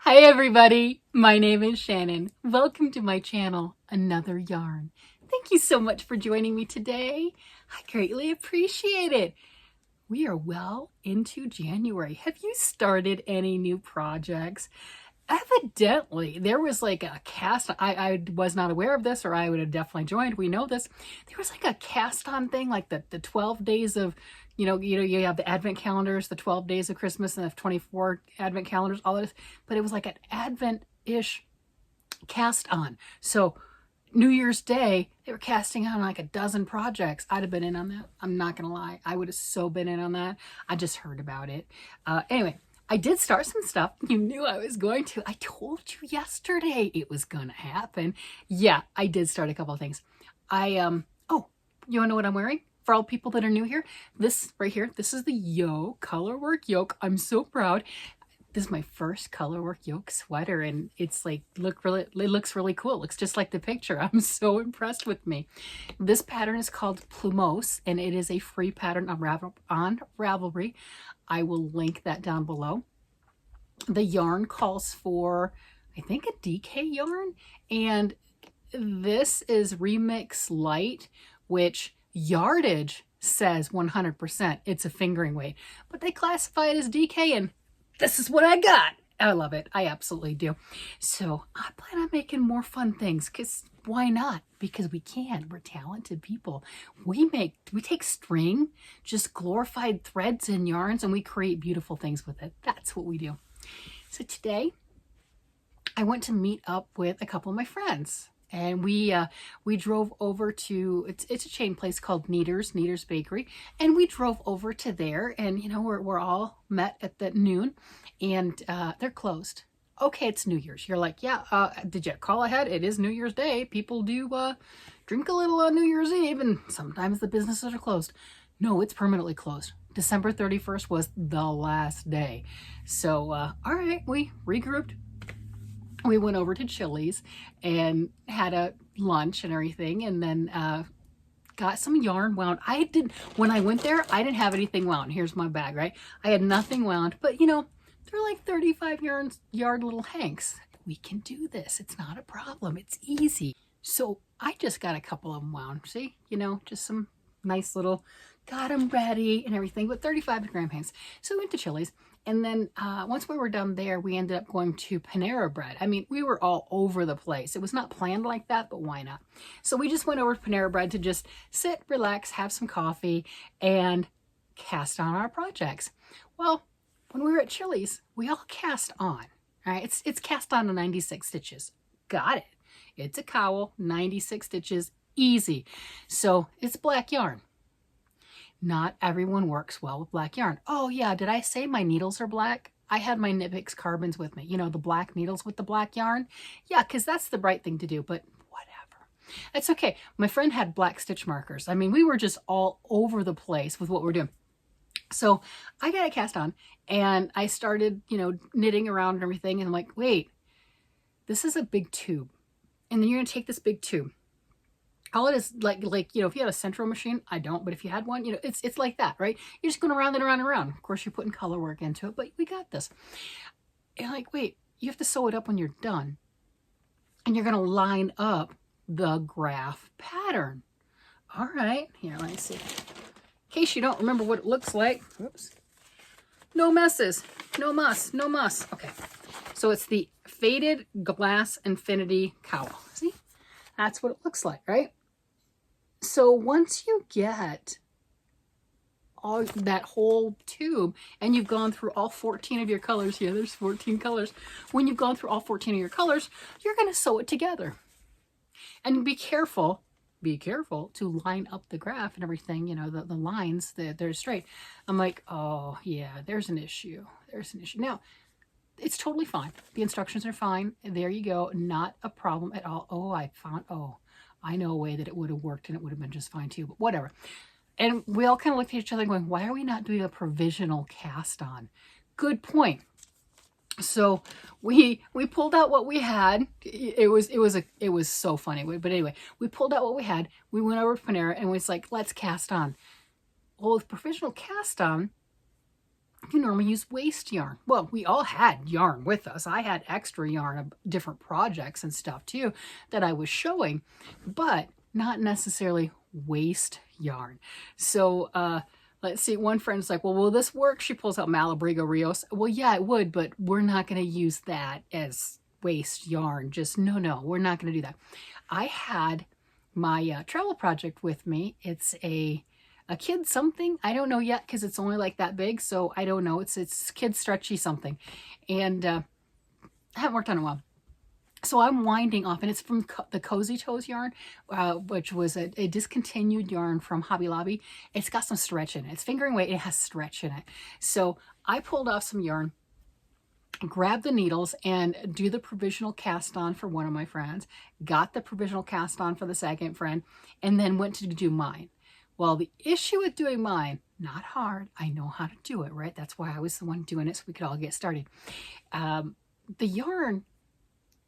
Hi everybody, my name is Shannon. Welcome to my channel, Another Yarn. Thank you so much for joining me today. I greatly appreciate it. We are well into January. Have you started any new projects? Evidently, there was like a cast. I was not aware of this, or I would have definitely joined. We know this. There was like a cast on thing, like the 12 days of, you have the Advent calendars, the 12 days of Christmas, and the 24 Advent calendars, all this. But it was like an Advent-ish cast on. So New Year's Day, they were casting on like a dozen projects. I'd have been in on that. I'm not gonna lie. I would have so been in on that. I just heard about it. Anyway. I did start some stuff. You knew I was going to. I told you yesterday it was going to happen. Yeah, I did start a couple of things. Oh, you want to know what I'm wearing? For all people that are new here, this right here, this is the Yoke colorwork yoke. I'm so proud. This is my first colorwork yoke sweater, and it's like, it looks really cool. It looks just like the picture. I'm so impressed with me. This pattern is called Plumose, and it is a free pattern on Ravelry. I will link that down below. The yarn calls for, I think, a DK yarn, and this is Remix Light, which yardage says 100%. It's a fingering weight, but they classify it as DK, and this is what I got. I love it. I absolutely do. So I plan on making more fun things, because why not? Because we can. We're talented people. We take string, just glorified threads and yarns, and we create beautiful things with it. That's what we do. So today I went to meet up with a couple of my friends, and we drove over to, it's a chain place called Kneaders Bakery, and we drove over to there, and we're all met at the noon, and they're closed. Okay, it's New Year's. You're like, yeah, did you call ahead? It is New Year's Day. People do drink a little on New Year's Eve, and sometimes the businesses are closed. No, it's permanently closed. December 31st was the last day. So, all right, we regrouped. We went over to Chili's and had a lunch and everything, and then got some yarn wound. When I went there, I didn't have anything wound. Here's my bag, right? I had nothing wound, but they're like 35 yard little hanks. We can do this. It's not a problem. It's easy. So I just got a couple of them wound. See, just some nice little, got them ready and everything, but 35 gram hanks. So we went to Chili's, and then once we were done there, we ended up going to Panera Bread. I mean, we were all over the place. It was not planned like that, but why not? So we just went over to Panera Bread to just sit, relax, have some coffee, and cast on our projects. Well, when we were at Chili's, we all cast on. All right, it's cast on to 96 stitches. Got it. It's a cowl, 96 stitches, easy. So it's black yarn. Not everyone works well with black yarn. Oh yeah, did I say my needles are black? I had my Knit Picks carbons with me. The black needles with the black yarn. Yeah, because that's the right thing to do, but whatever. It's okay. My friend had black stitch markers. I mean, we were just all over the place with what we're doing. So I got it cast on, and I started, knitting around and everything. And I'm like, wait, this is a big tube. And then you're going to take this big tube. All it is like, if you had a central machine, I don't, but if you had one, it's like that, right? You're just going around and around and around. Of course, you're putting color work into it, but we got this. And like, wait, you have to sew it up when you're done. And you're going to line up the graph pattern. All right, here, let me see. In case you don't remember what it looks like. Oops. No messes. No muss. No muss. Okay. So it's the Faded Glass Infinity Cowl. See? That's what it looks like, right? So once you get all that whole tube, and you've gone through all 14 of your colors, yeah, there's 14 colors. When you've gone through all 14 of your colors, you're going to sew it together. And be careful to line up the graph and everything, the lines, they're straight. I'm like, oh yeah, there's an issue. There's an issue. Now, it's totally fine. The instructions are fine. There you go. Not a problem at all. I know a way that it would have worked, and it would have been just fine too, but whatever. And we all kind of looked at each other going, why are we not doing a provisional cast on? Good point. So we pulled out what we had. It was so funny. But anyway, we pulled out what we had. We went over to Panera and was like, let's cast on. Well, with provisional cast on, you normally use waste yarn. Well, we all had yarn with us. I had extra yarn of different projects and stuff too that I was showing, but not necessarily waste yarn. So let's see, one friend's like, well, will this work? She pulls out Malabrigo Rios. Well, yeah, it would, but we're not going to use that as waste yarn. Just no, we're not going to do that. I had my travel project with me. It's a kid something. I don't know yet because it's only like that big, so I don't know. It's kid stretchy something, and I haven't worked on it in a while. So I'm winding off, and it's from the Cozy Toes yarn, which was a discontinued yarn from Hobby Lobby. It's got some stretch in it. It's fingering weight. It has stretch in it. So I pulled off some yarn, grab the needles and do the provisional cast on for one of my friends, got the provisional cast on for the second friend, and then went to do mine. Well, the issue with doing mine, not hard, I know how to do it, right? That's why I was the one doing it, so we could all get started. The yarn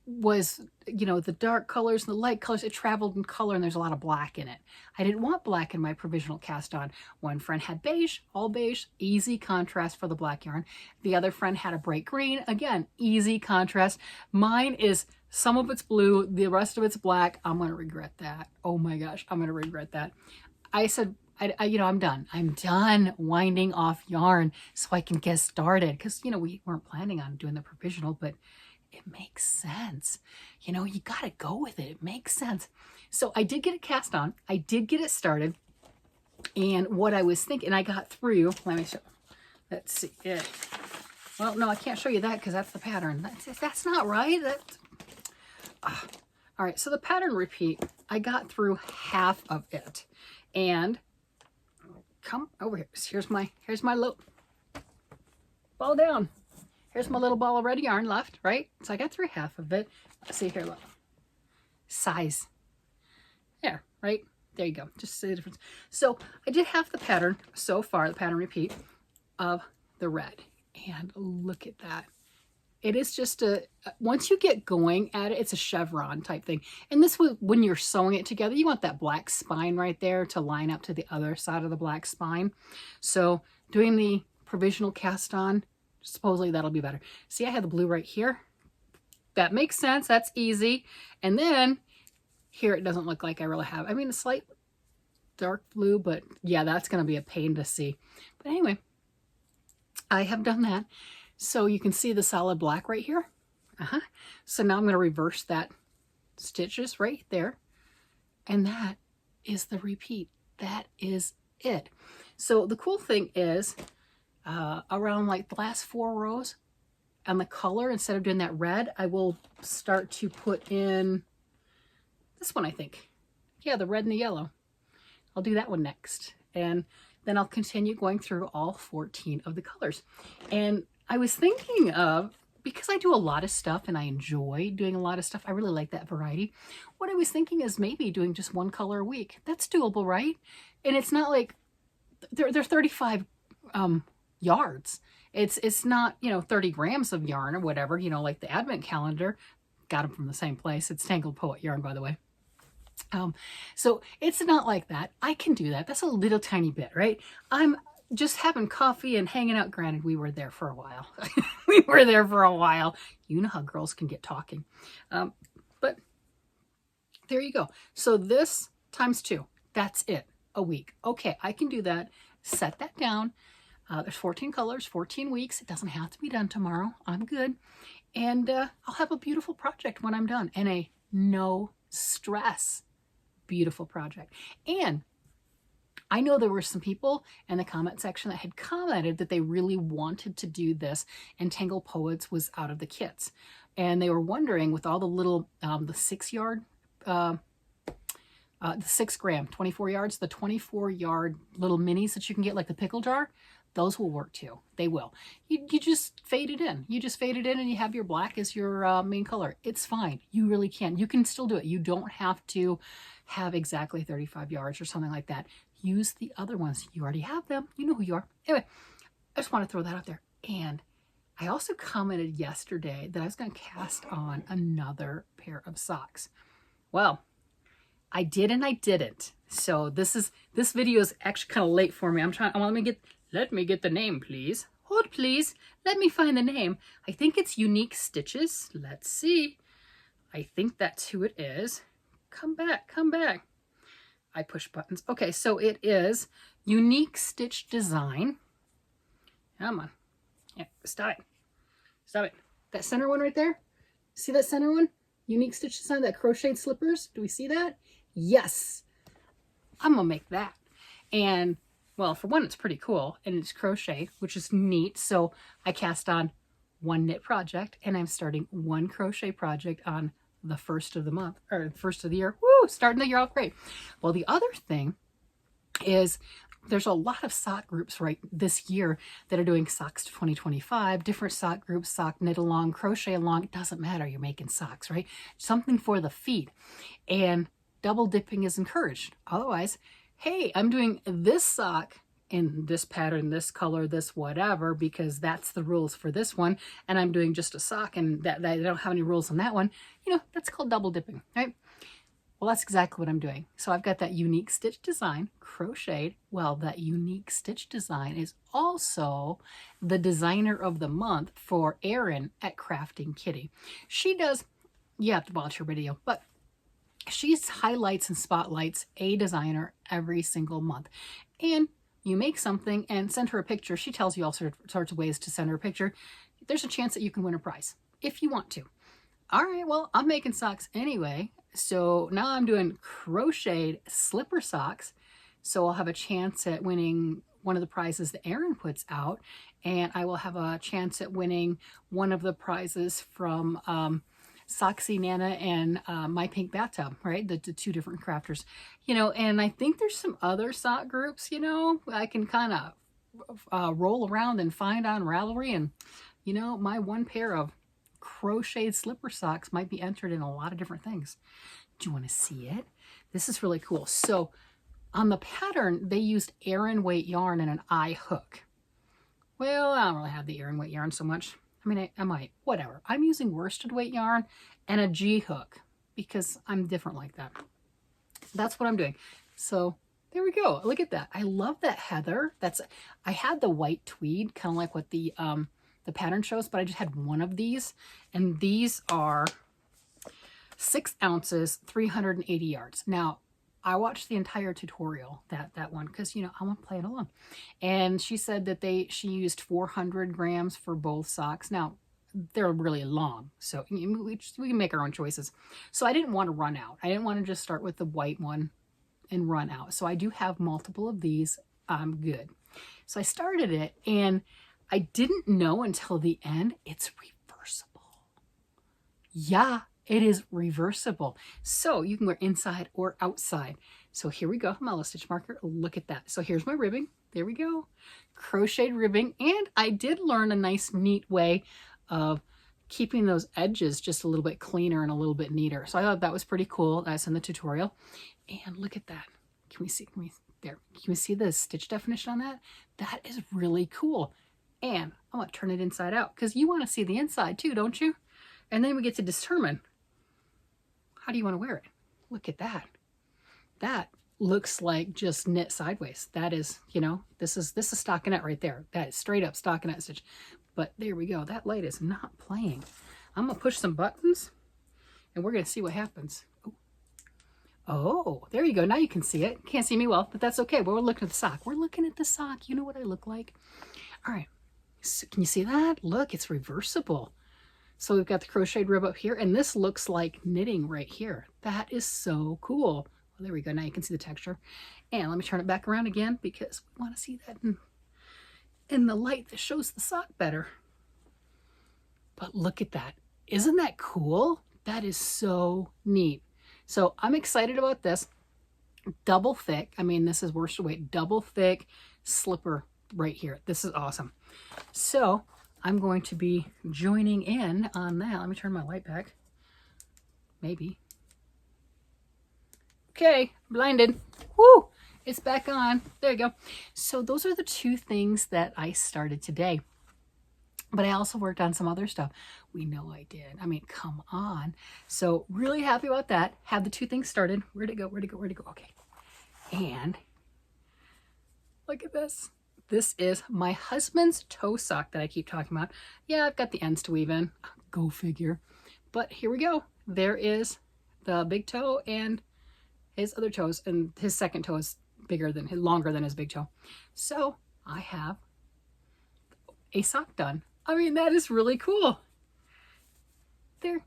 was, you know, the dark colors and the light colors, it traveled in color, and there's a lot of black in it. I didn't want black in my provisional cast on. One friend had beige, all beige, easy contrast for the black yarn. The other friend had a bright green, again, easy contrast. Mine is, some of it's blue, the rest of it's black. I'm going to regret that. Oh my gosh, I'm going to regret that. I said, you know, I'm done. I'm done winding off yarn so I can get started. Because, you know, we weren't planning on doing the provisional, but it makes sense. You know, you got to go with it. It makes sense. So I did get it cast on. I did get it started. And what I was thinking, I got through, let me show, let's see. Yeah. Well, no, I can't show you that because that's the pattern. That's not right. All right, so the pattern repeat, I got through half of it. And come over here. Here's my little ball down. Here's my little ball of red yarn left, right? So I got through half of it. Let's see here, look. Size. There, right? There you go. Just see the difference. So I did half the pattern so far, the pattern repeat of the red. And look at that. It is just once you get going at it, it's a chevron type thing. And this was, when you're sewing it together, you want that black spine right there to line up to the other side of the black spine. So doing the provisional cast on, supposedly that'll be better. See, I had the blue right here. That makes sense. That's easy. And then here, it doesn't look like I really have. I mean, a slight dark blue, but yeah, that's going to be a pain to see. But anyway, I have done that. So you can see the solid black right here. So now I'm going to reverse that stitches right there. And that is the repeat. That is it. So the cool thing is around like the last 4 rows on the color, instead of doing that red, I will start to put in this one, I think. Yeah, the red and the yellow. I'll do that one next. And then I'll continue going through all 14 of the colors. And I was thinking of, because I do a lot of stuff and I enjoy doing a lot of stuff, I really like that variety. What I was thinking is maybe doing just 1 color a week. That's doable, right? And it's not like, they're 35 yards. It's not, you know, 30 grams of yarn or whatever, you know, like the advent calendar. Got them from the same place. It's Tangled Poet yarn, by the way. So it's not like that. I can do that. That's a little tiny bit, right? I'm just having coffee and hanging out. Granted, we were there for a while. We were there for a while. You know how girls can get talking. But there you go. So this times 2. That's it. A week. Okay, I can do that. Set that down. There's 14 colors, 14 weeks. It doesn't have to be done tomorrow. I'm good. And I'll have a beautiful project when I'm done. And a no stress beautiful project. And I know there were some people in the comment section that had commented that they really wanted to do this, and Tangled Poets was out of the kits. And they were wondering, with all the little, the 6 yard, the 6 gram, 24 yards, the 24 yard little minis that you can get, like the pickle jar, those will work too. They will. You just fade it in. You just fade it in and you have your black as your main color. It's fine. You really can. You can still do it. You don't have to have exactly 35 yards or something like that. Use the other ones. You already have them. You know who you are. Anyway, I just want to throw that out there. And I also commented yesterday that I was going to cast on another pair of socks. Well, I did and I didn't. So this video is actually kind of late for me. Let me get the name, please. Hold please. Let me find the name. I think it's Unique Stitches. Let's see. I think that's who it is. Come back, come back. I push buttons. Okay, so it is Unique Stitch Design. Come on. Yeah, stop it. Stop it. That center one right there? See that center one? Unique Stitch Design, that crocheted slippers. Do we see that? Yes. I'm gonna make that. And well, for one, it's pretty cool and it's crochet, which is neat. So I cast on one knit project and I'm starting one crochet project on the first of the month or first of the year. Woo, starting the year off great. Well, the other thing is there's a lot of sock groups right this year that are doing socks 2025, different sock groups, sock knit along, crochet along. It doesn't matter. You're making socks, right? Something for the feet. And double dipping is encouraged. Otherwise, hey, I'm doing this sock in this pattern, this color, this whatever, because that's the rules for this one. And I'm doing just a sock and that I don't have any rules on that one. You know, that's called double dipping, right? Well, that's exactly what I'm doing. So I've got that Unique Stitch Design crocheted. Well, that Unique Stitch Design is also the designer of the month for Erin at Crafting Kitty. She does, you have to watch her video, but she highlights and spotlights a designer every single month. And you make something and send her a picture. She tells you all sorts of ways to send her a picture. There's a chance that you can win a prize if you want to. All right, well, I'm making socks anyway. So now I'm doing crocheted slipper socks. So I'll have a chance at winning one of the prizes that Erin puts out. And I will have a chance at winning one of the prizes from Socksy Nana and My Pink Bathtub, right? The two different crafters, you know, and I think there's some other sock groups, you know, I can kind of roll around and find on Ravelry, and, you know, my one pair of crocheted slipper socks might be entered in a lot of different things. Do you want to see it? This is really cool. So on the pattern, they used Aran weight yarn and an eye hook. Well, I don't really have the Aran weight yarn so much. I mean, I might, whatever. I'm using worsted weight yarn and a G hook because I'm different like that. That's what I'm doing. So there we go. Look at that. I love that heather. I had the white tweed, kind of like what the pattern shows, but I just had one of these, and these are 6 ounces, 380 yards. Now, I watched the entire tutorial, that one, because, you know, I want to play it along. And she said that she used 400 grams for both socks. Now, they're really long, so we can make our own choices. So I didn't want to run out. I didn't want to just start with the white one and run out. So I do have multiple of these. I'm good. So I started it, and I didn't know until the end it's reversible. Yeah, it is reversible. So you can wear inside or outside. So here we go. My little stitch marker. Look at that. So here's my ribbing. There we go. Crocheted ribbing. And I did learn a nice, neat way of keeping those edges just a little bit cleaner and a little bit neater. So I thought that was pretty cool. That's in the tutorial. And look at that. Can we see? Can we see the stitch definition on that? That is really cool. And I'm going to turn it inside out because you want to see the inside too, don't you? And then we get to determine, how do you want to wear it? Look at that. That looks like just knit sideways. That is, you know, this is stockinette right there. That is straight up stockinette stitch. But there we go. That light is not playing. I'm going to push some buttons and we're going to see what happens. Oh, there you go. Now you can see it. Can't see me well, but that's okay. But we're looking at the sock. We're looking at the sock. You know what I look like. All right. So can you see that? Look, it's reversible. So we've got the crocheted rib up here, and this looks like knitting right here. That is so cool. Well, there we go. Now you can see the texture. And let me turn it back around again because we want to see that in the light that shows the sock better. But look at that. Isn't that cool? That is so neat. So I'm excited about this. Double thick. I mean, this is worsted weight. Double thick slipper right here. This is awesome. So I'm going to be joining in on that. Let me turn my light back. Maybe. Okay, blinded. Woo! It's back on. There you go. So those are the 2 things that I started today. But I also worked on some other stuff. We know I did. I mean, come on. So really happy about that. Have the 2 things started. Where'd it go? Where'd it go? Where'd it go? Okay. And look at this. This is my husband's toe sock that I keep talking about. Yeah, I've got the ends to weave in. Go figure. But here we go. There is the big toe and his other toes, and his second toe is longer than his big toe. So I have a sock done. I mean, that is really cool. There.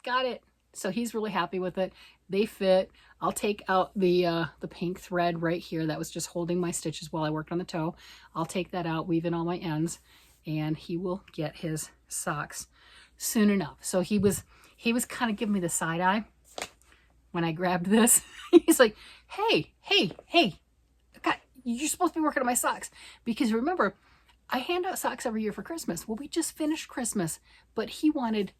Got it. So he's really happy with it. They fit. I'll take out the pink thread right here that was just holding my stitches while I worked on the toe. I'll take that out, weave in all my ends, and he will get his socks soon enough. So he was kind of giving me the side eye when I grabbed this. He's like, hey, God, you're supposed to be working on my socks. Because remember, I hand out socks every year for Christmas. Well, we just finished Christmas, but he wanted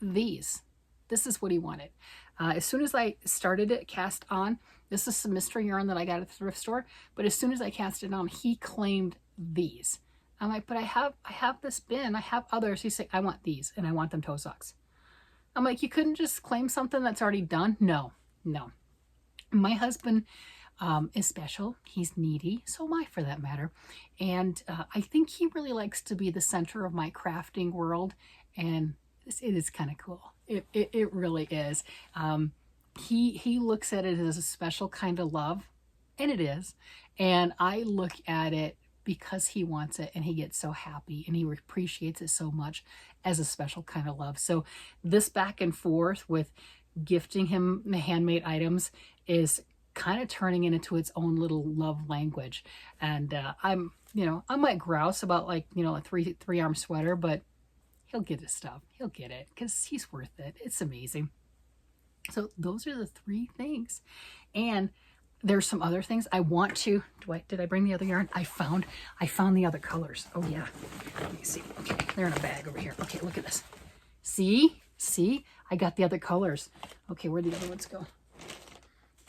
these. This is what he wanted. As soon as I started it, cast on, this is some mystery yarn that I got at the thrift store, but as soon as I cast it on, he claimed these. I'm like, but I have this bin, I have others. He's like, I want these, and I want them toe socks. I'm like, you couldn't just claim something that's already done? No. My husband is special. He's needy. So am I, for that matter. And I think he really likes to be the center of my crafting world, and it is kind of cool. It really is. He looks at it as a special kind of love, and it is. And I look at it because he wants it, and he gets so happy, and he appreciates it so much as a special kind of love. So this back and forth with gifting him the handmade items is kind of turning it into its own little love language. And I might grouse about like, a three-arm sweater, but he'll get his stuff. He'll get it because he's worth it. It's amazing. So those are the 3 things. And there's some other things I want to, did I bring the other yarn? I found the other colors. Oh yeah. Let me see. Okay, they're in a bag over here. Okay, look at this. See, I got the other colors. Okay, where'd the other ones go?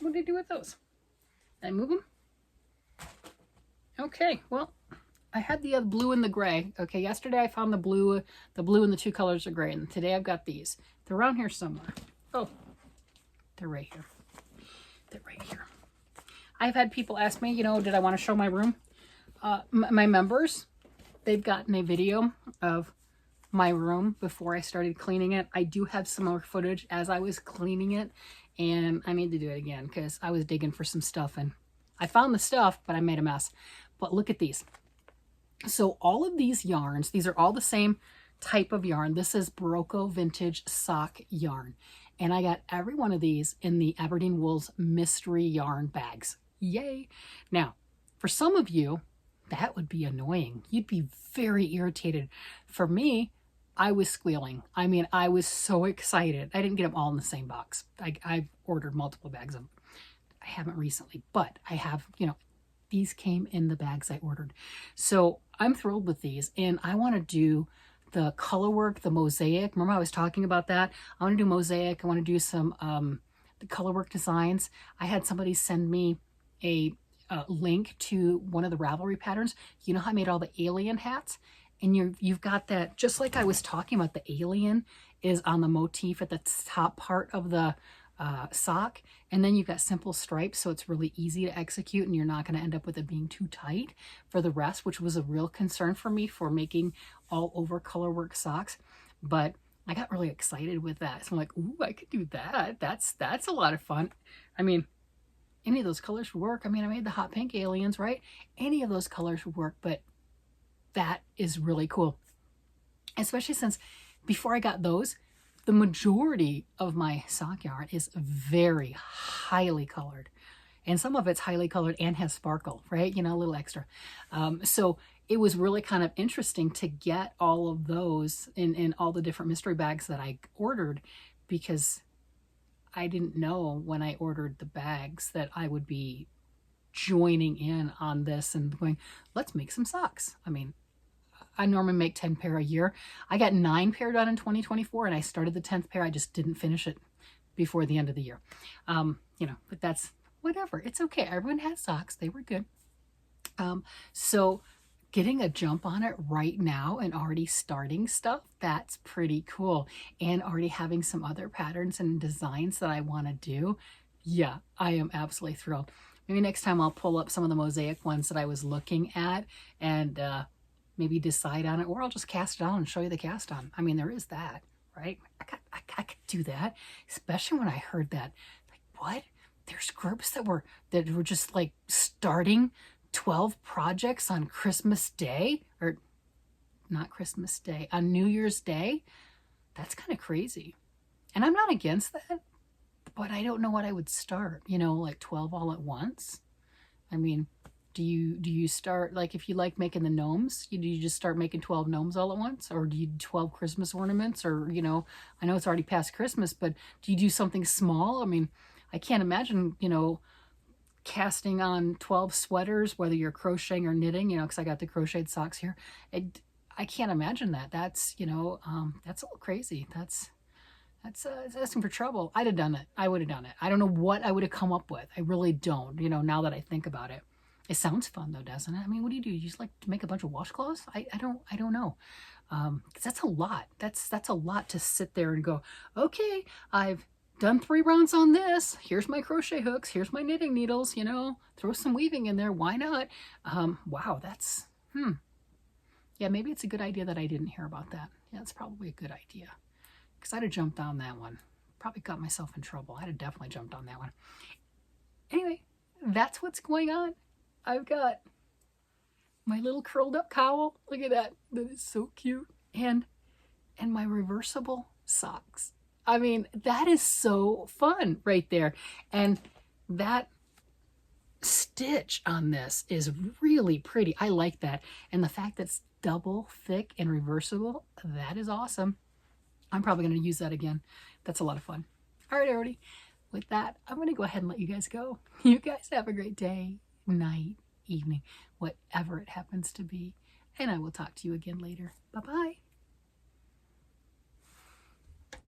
What did I do with those? Did I move them? Okay, well, I had the blue and the gray. Okay, yesterday I found the blue and the 2 colors of gray, and today I've got these. They're around here somewhere. Oh, they're right here. They're right here. I've had people ask me, did I want to show my room? My members, they've gotten a video of my room before I started cleaning it. I do have some more footage as I was cleaning it, and I need to do it again because I was digging for some stuff, and I found the stuff, but I made a mess. But look at these. So all of these yarns, these are all the same type of yarn. This is Barocco Vintage Sock Yarn. And I got every one of these in the Aberdeen Wool's mystery yarn bags. Yay! Now, for some of you, that would be annoying. You'd be very irritated. For me, I was squealing. I mean, I was so excited. I didn't get them all in the same box. I've ordered multiple bags of them. I haven't recently, but I have, these came in the bags I ordered. So I'm thrilled with these, and I want to do the color work, the mosaic. Remember I was talking about that? I want to do mosaic. I want to do some the color work designs. I had somebody send me a link to one of the Ravelry patterns. You know how I made all the alien hats? And you've got that, just like I was talking about, the alien is on the motif at the top part of the sock, and then you've got simple stripes, so it's really easy to execute, and you're not going to end up with it being too tight for the rest, which was a real concern for me for making all over color work socks. But I got really excited with that, so I'm like, ooh, I could do that. That's a lot of fun. I mean, any of those colors would work. I mean, I made the hot pink aliens, right? Any of those colors would work, but that is really cool, especially since before I got those, the majority of my sock yarn is very highly colored, and some of it's highly colored and has sparkle, right? A little extra. So it was really kind of interesting to get all of those in all the different mystery bags that I ordered, because I didn't know when I ordered the bags that I would be joining in on this and going, let's make some socks. I mean, I normally make 10 pair a year. I got 9 pair done in 2024, and I started the 10th pair. I just didn't finish it before the end of the year. But that's whatever. It's okay. Everyone has socks. They were good. So getting a jump on it right now and already starting stuff, that's pretty cool. And already having some other patterns and designs that I want to do. Yeah, I am absolutely thrilled. Maybe next time I'll pull up some of the mosaic ones that I was looking at and maybe decide on it, or I'll just cast it on and show you the cast on. I mean, there is that, right? I could do that, especially when I heard that. Like, what? There's groups that were just like starting 12 projects on Christmas Day, or not Christmas Day, on New Year's Day. That's kind of crazy. And I'm not against that, but I don't know what I would start, you know, like 12 all at once. I mean, do you start, like, if you like making the gnomes, do you just start making 12 gnomes all at once? Or do you do 12 Christmas ornaments? Or, you know, I know it's already past Christmas, but do you do something small? I mean, I can't imagine, you know, casting on 12 sweaters, whether you're crocheting or knitting, you know, because I got the crocheted socks here. I can't imagine that. That's, you know, that's a little crazy. That's asking for trouble. I'd have done it. I would have done it. I don't know what I would have come up with. I really don't, you know, now that I think about it. It sounds fun though, doesn't it? I mean, what do? You just like to make a bunch of washcloths? I don't know. 'Cause that's a lot. That's a lot to sit there and go, okay, I've done 3 rounds on this. Here's my crochet hooks. Here's my knitting needles, you know, throw some weaving in there. Why not? Wow, that's, yeah, maybe it's a good idea that I didn't hear about that. Yeah, it's probably a good idea. Because I'd have jumped on that one. Probably got myself in trouble. I'd have definitely jumped on that one. Anyway, that's what's going on. I've got my little curled up cowl. Look at that. That is so cute. And my reversible socks. I mean, that is so fun right there. And that stitch on this is really pretty. I like that. And the fact that it's double thick and reversible, that is awesome. I'm probably going to use that again. That's a lot of fun. All right, everybody. With that, I'm going to go ahead and let you guys go. You guys have a great day, night, evening, whatever it happens to be. And I will talk to you again later. Bye-bye.